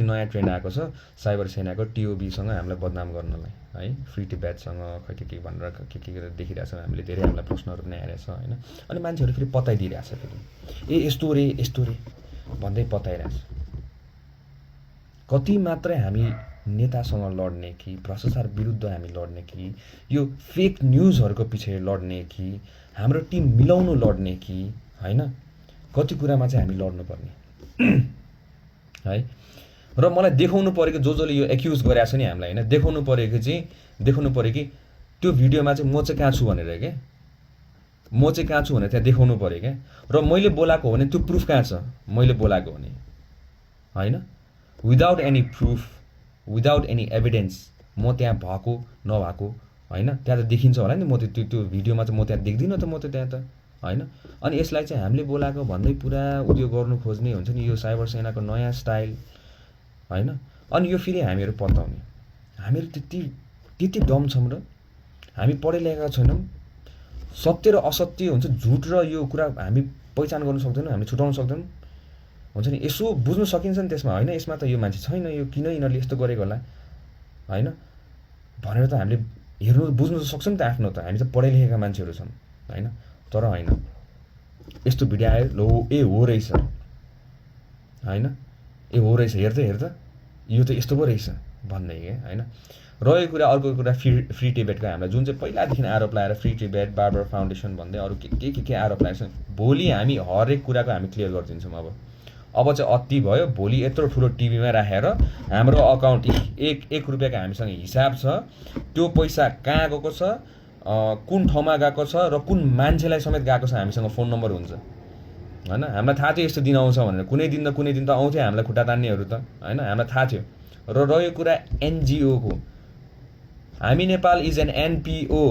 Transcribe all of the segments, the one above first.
फेरि नयाँ ट्रेन्ड आएको छ साइबर सेनाको टिओबीसँग हामीलाई बदनाम गर्नलाई है, फ्री टिबेटसँग खै के भनेर के देखिरहेको छौँ हामीले, धेरै हामीलाई प्रश्नहरू पनि आइरहेछ होइन। अनि मान्छेहरू फेरि पताइदिइरहेछ, फेरि यस्तो रे भन्दै पताइरहेछ। कति मात्रै हामी नेतासँग लड्ने कि भ्रष्टाचार विरुद्ध हामी लड्ने कि यो फेक न्युजहरूको पछि लड्ने कि हाम्रो टिम मिलाउनु लड्ने कि होइन, कति कुरामा चाहिँ हामी लड्नुपर्ने है। र मलाई देखाउनु पऱ्यो कि जसले यो एक्युज गरेको छ नि हामीलाई होइन, देखाउनु पऱ्यो कि त्यो भिडियोमा चाहिँ म चाहिँ कहाँ छु भनेर क्या, म चाहिँ कहाँ छु भनेर त्यहाँ देखाउनु पऱ्यो क्या। र मैले बोलाएको हो भने त्यो प्रुफ कहाँ छ, मैले बोलाएको हो भने होइन, without any proof without any evidence म त्यहाँ भएको नभएको होइन, त्यहाँ त देखिन्छ होला नि, म त्यो भिडियोमा चाहिँ म त्यहाँ देख्दिनँ त, म त त्यहाँ त होइन। अनि यसलाई चाहिँ हामीले बोलाएको भन्दै पुरा उयो गर्नु खोज्ने हुन्छ नि, यो साइबर सेनाको नयाँ स्टाइल होइन। अनि यो फेरि हामीहरू पत्ताउने, हामीहरू त्यति डम छौँ र हामी पढे लेखेका छैनौँ, सत्य र असत्य हुन्छ, झुट र यो कुरा हामी पहिचान गर्न सक्दैनौँ, हामी छुटाउन सक्दैनौँ हुन्छ नि। यसो बुझ्नु सकिन्छ नि त्यसमा होइन, यसमा त यो मान्छे छैन, यो किन यिनीहरूले यस्तो गरेको होला होइन भनेर त हामीले हेर्नु बुझ्नु त सक्छौँ नि त आफ्नो, त हामी त पढे लेखेका मान्छेहरू छौँ होइन। तर होइन, यस्तो भिडियो आयो लो ए हो रहेछ होइन, ए हो रहेछ, हेर्दा यो त यस्तो पो रहेछ भन्दै क्या होइन। रहेको कुरा अर्को कुरा फ्री टिबेटको हामीलाई जुन चाहिँ पहिलादेखि आरोप लगाएर फ्री टिबेट बार्बर फाउन्डेसन भन्दै अरू के आरोप लागेको छ, भोलि हामी हरेक कुराको हामी क्लियर गरिदिन्छौँ। अब चाहिँ अति भयो, भोलि यत्रो ठुलो टिभीमा राखेर हाम्रो अकाउन्ट एक रुपियाँको हामीसँग हिसाब छ, त्यो पैसा कहाँ गएको छ, कुन ठाउँमा गएको छ र कुन मान्छेलाई समेत गएको छ हामीसँग फोन नम्बर हुन्छ होइन। हामीलाई थाहा थियो यस्तो दिन आउँछ भनेर, कुनै दिन त आउँथ्यो हामीलाई खुट्टा तान्नेहरू त होइन, हामीलाई थाहा थियो। र रह्यो कुरा एनजिओको, हामी नेपाल इज एन एनपिओ,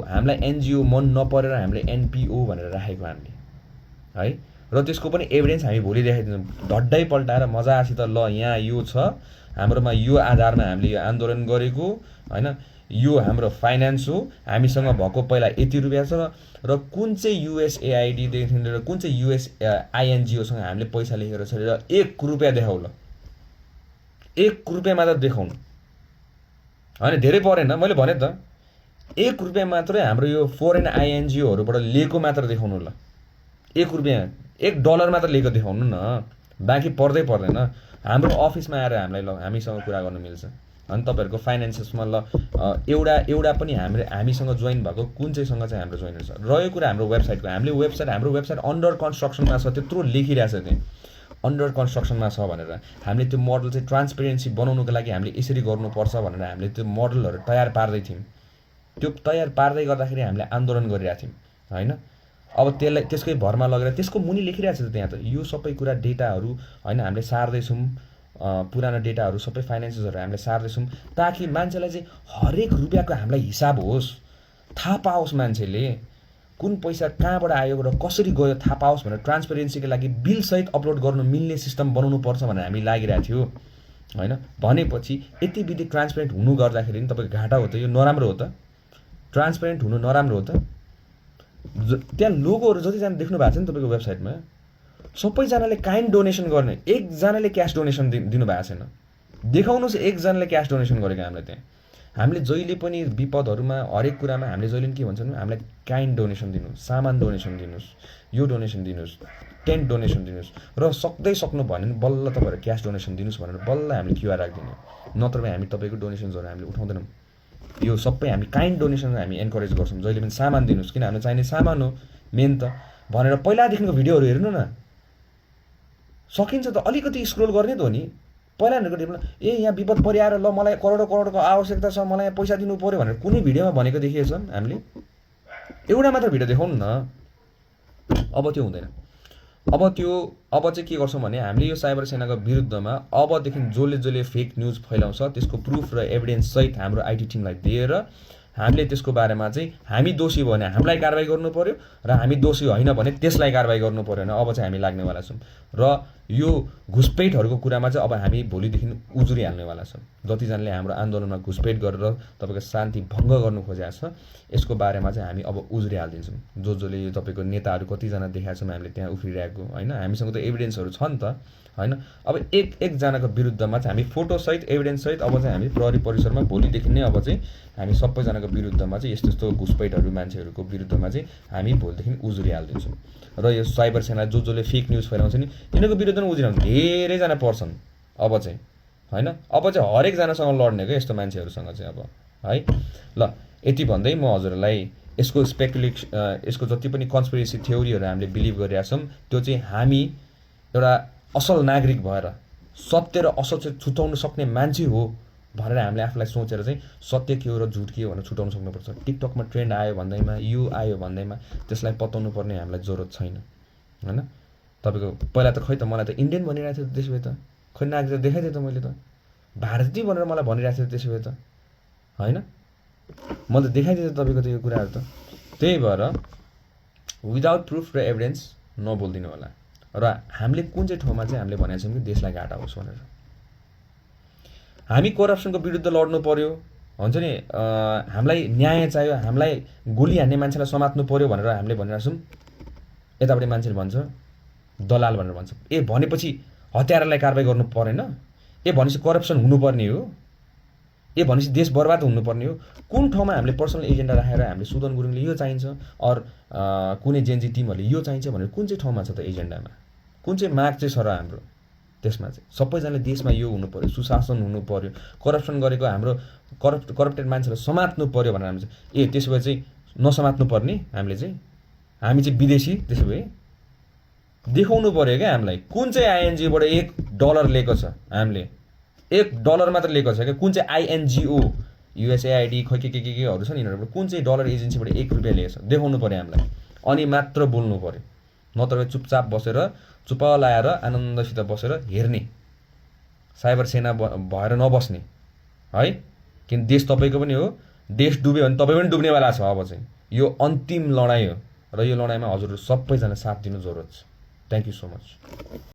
हामीलाई एनजिओ मन नपरेर हामीले एनपिओ भनेर राखेको हामीले है। र त्यसको पनि एभिडेन्स हामी भोलि देखाइदिन्छौँ, ढड्डै पल्टाएर मजासित, ल यहाँ यो छ, हाम्रोमा यो आधारमा हामीले यो आन्दोलन गरेको होइन, यो हाम्रो फाइनेन्स हो, हामीसँग भएको पहिला यति रुपियाँ छ, र कुन चाहिँ युएसएआइडीदेखि लिएर कुन चाहिँ आइएनजिओसँग हामीले पैसा लेखेर छ, र 1 रुपियाँ देखाउ, ल 1 रुपियाँ मात्र देखाउनु होइन, धेरै परेन, मैले भने त 1 रुपियाँ मात्रै हाम्रो यो फोरेन आइएनजिओहरूबाट लिएको मात्र देखाउनु, ल 1 रुपियाँ $1 मात्र लिएको देखाउनु न, बाँकी पर्दैन। हाम्रो अफिसमा आएर हामीलाई ल हामीसँग कुरा गर्नु मिल्छ। अनि तपाईँहरूको फाइनेन्सेसमा ल एउटा पनि हामीसँग जोइन भएको कुन चाहिँसँग चाहिँ हाम्रो जोइन छ। रहेको कुरा हाम्रो वेबसाइटको, हाम्रो वेबसाइट अन्डर कन्स्ट्रक्सनमा छ, त्यत्रो लेखिरहेछ त्यहाँ अन्डर कन्स्ट्रक्सनमा छ भनेर। हामीले त्यो मोडल चाहिँ ट्रान्सपेरेन्सी बनाउनुको लागि हामीले यसरी गर्नुपर्छ भनेर हामीले त्यो मोडलहरू तयार पार्दै थियौँ। त्यो तयार पार्दै गर्दाखेरि हामीले आन्दोलन गरिरहेको थियौँ होइन। अब त्यसकै भरमा लगेर त्यसको मुनि लेखिरहेको छ त्यहाँ त, यो सबै कुरा डेटाहरू होइन हामीले सार्दैछौँ, पुरानो डेटाहरू सबै फाइनेन्सेसहरू हामीले सार्दैछौँ, ताकि मान्छेलाई चाहिँ हरेक रुपियाँको हामीलाई हिसाब होस्, थाहा पाओस्, मान्छेले कुन पैसा कहाँबाट आयो र कसरी गयो थाहा पाओस् भनेर ट्रान्सपेरेन्सीको लागि बिलसहित अपलोड गर्नु मिल्ने सिस्टम बनाउनु पर्छ भनेर हामी लागिरहेको थियो होइन। भनेपछि यति विधि ट्रान्सपेरेन्ट हुनु गर्दाखेरि नि तपाईँको घाटा हो त, यो नराम्रो हो त, ट्रान्सपेरेन्ट हुनु नराम्रो हो त। त्यहाँ लोगोहरू जतिजना देख्नु भएको छ नि तपाईँको वेबसाइटमा, सबैजनाले काइन्ड डोनेसन गर्ने, एकजनाले क्यास डोनेसन दिनु भएको छैन। देखाउनुहोस् एकजनाले क्यास डोनेसन गरेको हामीलाई त्यहाँ। हामीले जहिले पनि विपदहरूमा हरेक कुरामा हामीले जहिले पनि के भन्छौँ, हामीलाई काइन्ड डोनेसन दिनुहोस्, सामान डोनेसन दिनुहोस्, यो डोनेसन दिनुहोस्, टेन्ट डोनेसन दिनुहोस्, र सक्नु भने बल्ल तपाईँहरू क्यास डोनेसन दिनुहोस् भनेर बल्ल हामीले क्युआर राखिदिने, नत्र हामी तपाईँको डोनेसन्सहरू हामीले उठाउँदैनौँ। यो सबै हामी काइन्ड डोनेसन हामी एन्करेज गर्छौँ, जहिले पनि सामान दिनुहोस्, किन हामीलाई चाहिने सामान हो मेन त भनेर पहिलादेखिको भिडियोहरू हेर्नु न, सकिन्छ त अलिकति स्क्रोल गर्ने त हो नि। पहिलाको भिडियोमा यहाँ विपद परिआएर ल मलाई करोडको आवश्यकता छ, मलाई पैसा दिनु पऱ्यो भनेर कुनै भिडियोमा भनेको देखिएछ हामीले? एउटा मात्र भिडियो देखाउनु न। अब त्यो हुँदैन। अब चाहिँ के गर्छौँ भने हामीले यो साइबर सेनाको विरुद्धमा अबदेखि जसले फेक न्युज फैलाउँछ त्यसको प्रुफ र एभिडेन्स सहित हाम्रो आइटी टिमलाई दिएर हामीले त्यसको बारेमा चाहिँ हामी दोषी भयो भने हामीलाई कारबाही गर्नु पर्यो र हामी दोषी होइन भने त्यसलाई कारबाही गर्नु पर्यो भने अब चाहिँ हामी लाग्नेवाला छौँ र यो घुसपेटहरूको कुरामा चाहिँ अब हामी भोलिदेखि उजुरी हाल्नेवाला छौँ। जतिजनाले हाम्रो आन्दोलनमा घुसपेट गरेर तपाईँको शान्ति भङ्ग गर्नु खोजेको छ यसको बारेमा चाहिँ हामी अब उजुरी हालिदिन्छौँ। जसले यो तपाईँको नेताहरू कतिजना देखाएको छौँ हामीले त्यहाँ उफ्रिरहेको होइन, हामीसँग त एभिडेन्सहरू छ नि त होइन। अब एकजनाको विरुद्धमा चाहिँ हामी फोटोसहित एभिडेन्ससहित अब चाहिँ हामी प्रहरी परिसरमा भोलिदेखि नै अब चाहिँ हामी सबैजनाको विरुद्धमा चाहिँ यस्तो यस्तो घुसपेटहरू मान्छेहरूको विरुद्धमा चाहिँ हामी भोलिदेखि उजुरी हालिदिन्छौँ। र यो साइबर सेना जसले फेक न्युज फैलाउँछ नि यिनीहरूको विरुद्धमा उजुरी हाल्नु धेरैजना पर्छन् अब चाहिँ होइन। अब चाहिँ हरेकजनासँग लड्ने क्या यस्तो मान्छेहरूसँग चाहिँ अब है। ल यति भन्दै म हजुरहरूलाई यसको यसको जति पनि कन्स्पिरेसी थ्योरीहरू हामीले बिलिभ गरिरहेका छौँ त्यो चाहिँ हामी एउटा असल नागरिक भएर सत्य र असत्य छुटाउन सक्ने मान्छे हो भनेर हामीले आफूलाई सोचेर चाहिँ सत्य के हो र झुट के हो भनेर छुटाउन सक्नुपर्छ। टिकटकमा ट्रेन्ड आयो भन्दैमा यो आयो भन्दैमा त्यसलाई पताउनु पर्ने हामीलाई जरुरत छैन होइन। तपाईँको पहिला त खै त मलाई त इन्डियन भनिरहेको थियो त्यसो भए त खै नागरिक देखाइदिएँ त मैले त भारतीय भनेर मलाई भनिरहेको थियो त्यसो भए त होइन। मैले त देखाइदिएँ तपाईँको त यो कुराहरू त। त्यही भएर विदाउट प्रुफ र एभिडेन्स नबोलिदिनु होला। र हामीले कुन चाहिँ ठाउँमा चाहिँ हामीले भनेको छौँ कि देशलाई घाटा होस् भनेर हामी करप्सनको विरुद्ध लड्नु पर्यो हुन्छ नि, हामीलाई न्याय चाहियो, हामीलाई गोली हान्ने मान्छेलाई समात्नु पर्यो भनेर हामीले भनिरहेको छौँ। यतापट्टि मान्छेले भन्छ दलाल भनेर भन्छ। ए भनेपछि हत्यारालाई कारबाही गर्नु परेन? ए भनेपछि करप्सन हुनुपर्ने हो? ए भनेपछि देश बर्बाद हुनुपर्ने हो? कुन ठाउँमा हामीले पर्सनल एजेन्डा राखेर हामीले सुदन गुरुङले यो चाहिन्छ अर कुनै जेएनजी टिमहरूले यो चाहिन्छ भनेर कुन चाहिँ ठाउँमा छ त एजेन्डामा? कुन चाहिँ माग चाहिँ छ र हाम्रो त्यसमा चाहिँ सबैजनाले देशमा यो हुनु पर्यो, सुशासन हुनु पर्यो, करप्सन गरेको हाम्रो करप्टेड मान्छेलाई समात्नु पर्यो भनेर हामी ए त्यसो भए चाहिँ नसमात्नु पर्ने हामी चाहिँ विदेशी त्यसो भए देखाउनु पर्यो क्या हामीलाई। कुन चाहिँ आइएनजिओबाट $1 लिएको छ हामीले $1 मात्र लिएको छ क्या। कुन चाहिँ आइएनजिओ युएसएआइडी खै केहरू छ नि यिनीहरूबाट कुन चाहिँ डलर एजेन्सीबाट $1 लिएको छ देखाउनु पर्यो हामीलाई अनि मात्र बोल्नु पर्यो। नत्र चुपचाप बसेर चुप लाएर आनन्दसित बसेर हेर्ने साइबर सेना भएर नबस्ने है। किन देश तपाईँको पनि हो, देश डुब्यो भने तपाईँ पनि डुब्नेवाला छ। अब चाहिँ यो अन्तिम लडाइँ हो र यो लडाइँमा हजुरहरू सबैजना साथ दिनु जरुरत छ। Thank you so much.